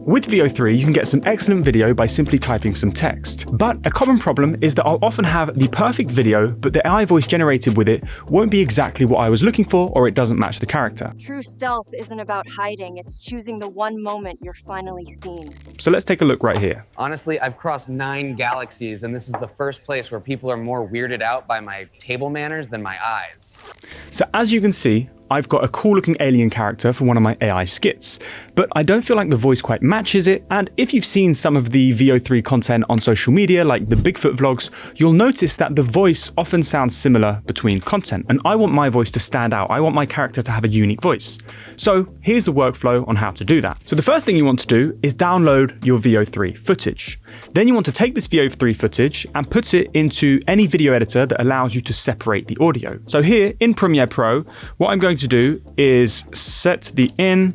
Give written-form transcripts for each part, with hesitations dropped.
With VO3, you can get some excellent video by simply typing some text. But a common problem is that I'll often have the perfect video, but the AI voice generated with it won't be exactly what I was looking for, or it doesn't match the character. True stealth isn't about hiding, it's choosing the one moment you're finally seen. So let's take a look right here. Honestly, I've crossed 9 galaxies, and this is the first place where people are more weirded out by my table manners than my eyes. So as you can see, I've got a cool looking alien character for one of my AI skits, but I don't feel like the voice quite matches it, and if you've seen some of the VO3 content on social media, like the Bigfoot vlogs, you'll notice that the voice often sounds similar between content, and I want my voice to stand out. I want my character to have a unique voice. So here's the workflow on how to do that. So the first thing you want to do is download your VO3 footage. Then you want to take this VO3 footage and put it into any video editor that allows you to separate the audio. So here in Premiere Pro, what I'm going to do is set the in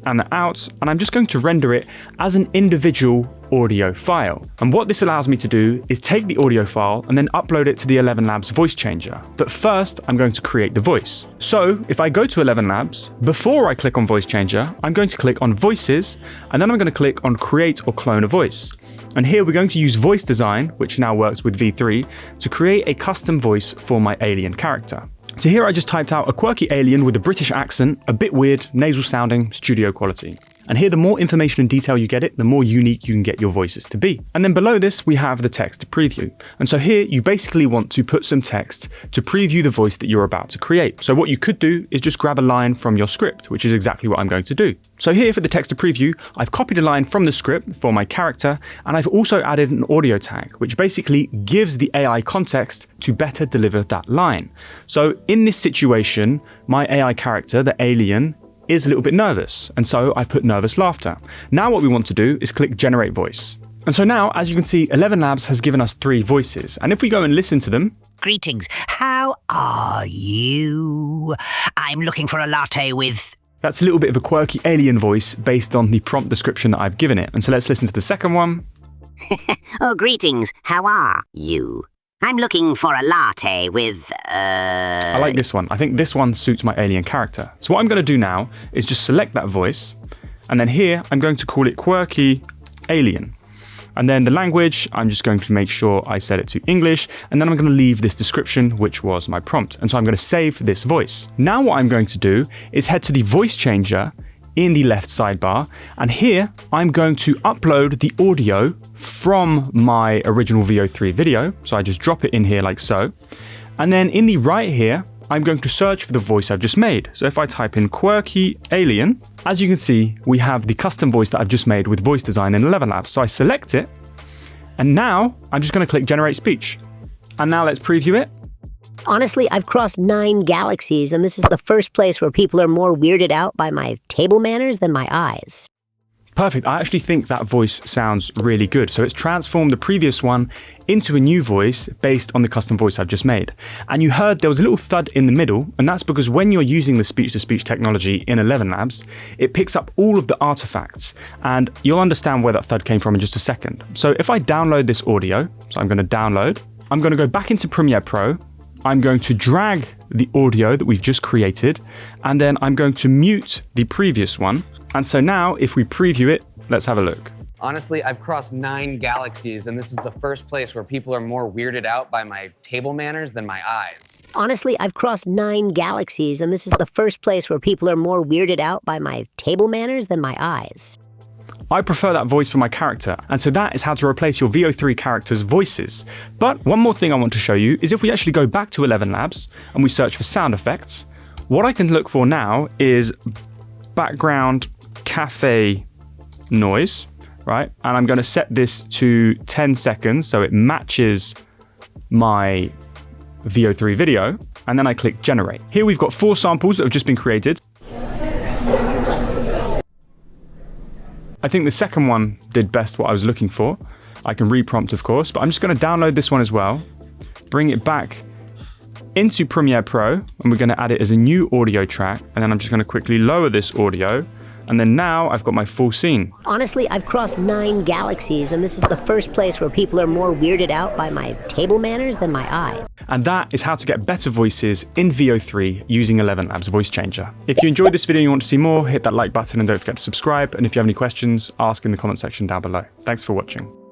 and the out, and I'm just going to render it as an individual audio file. And what this allows me to do is take the audio file and then upload it to the Elevenlabs voice changer. But first, I'm going to create the voice. So if I go to Elevenlabs, before I click on voice changer, I'm going to click on voices, and then I'm going to click on create or clone a voice. And here we're going to use voice design, which now works with V3, to create a custom voice for my alien character. So here I just typed out a quirky alien with a British accent, a bit weird, nasal sounding, studio quality. And here, the more information and detail you get it, the more unique you can get your voices to be. And then below this, we have the text preview. And so here, you basically want to put some text to preview the voice that you're about to create. So what you could do is just grab a line from your script, which is exactly what I'm going to do. So here for the text to preview, I've copied a line from the script for my character, and I've also added an audio tag, which basically gives the AI context to better deliver that line. So in this situation, my AI character, the alien, is a little bit nervous, and so I put nervous laughter. Now what we want to do is click generate voice. And so now, as you can see, Elevenlabs has given us 3 voices, and if we go and listen to them. Greetings, how are you? I'm looking for a latte with... That's a little bit of a quirky alien voice based on the prompt description that I've given it. And so let's listen to the second one. Oh, greetings, how are you? I'm looking for a latte with, I like this one. I think this one suits my alien character. So what I'm going to do now is just select that voice, and then here I'm going to call it quirky alien. And then the language, I'm just going to make sure I set it to English, and then I'm going to leave this description, which was my prompt. And so I'm going to save this voice. Now what I'm going to do is head to the voice changer in the left sidebar, and here I'm going to upload the audio from my original VO3 video. So I just drop it in here like so. And then in the right here, I'm going to search for the voice I've just made. So if I type in quirky alien, as you can see, we have the custom voice that I've just made with voice design in Elevenlabs. So I select it, and now I'm just going to click generate speech. And now let's preview it. Honestly, I've crossed 9 galaxies, and this is the first place where people are more weirded out by my table manners than my eyes. Perfect. I actually think that voice sounds really good. So it's transformed the previous one into a new voice based on the custom voice I've just made. And you heard there was a little thud in the middle, and that's because when you're using the speech-to-speech technology in Elevenlabs, it picks up all of the artifacts, and you'll understand where that thud came from in just a second. So if I download this audio, so I'm going to download, I'm going to go back into Premiere Pro, I'm going to drag the audio that we've just created, and then I'm going to mute the previous one. And so now if we preview it, let's have a look. Honestly, I've crossed 9 galaxies, and this is the first place where people are more weirded out by my table manners than my eyes. Honestly, I've crossed 9 galaxies, and this is the first place where people are more weirded out by my table manners than my eyes. I prefer that voice for my character, and so that is how to replace your VO3 characters' voices. But one more thing I want to show you is if we actually go back to Elevenlabs and we search for sound effects, what I can look for now is background cafe noise, right? And I'm going to set this to 10 seconds so it matches my VO3 video, and then I click generate. Here we've got 4 samples that have just been created. I think the second one did best what I was looking for. I can reprompt, of course, but I'm just going to download this one as well, bring it back into Premiere Pro, and we're going to add it as a new audio track. And then I'm just going to quickly lower this audio And then now I've got my full scene. Honestly, I've crossed 9 galaxies, and this is the first place where people are more weirded out by my table manners than my eye. And that is how to get better voices in VO3 using Elevenlabs Voice Changer. If you enjoyed this video and you want to see more, hit that like button and don't forget to subscribe. And if you have any questions, ask in the comment section down below. Thanks for watching.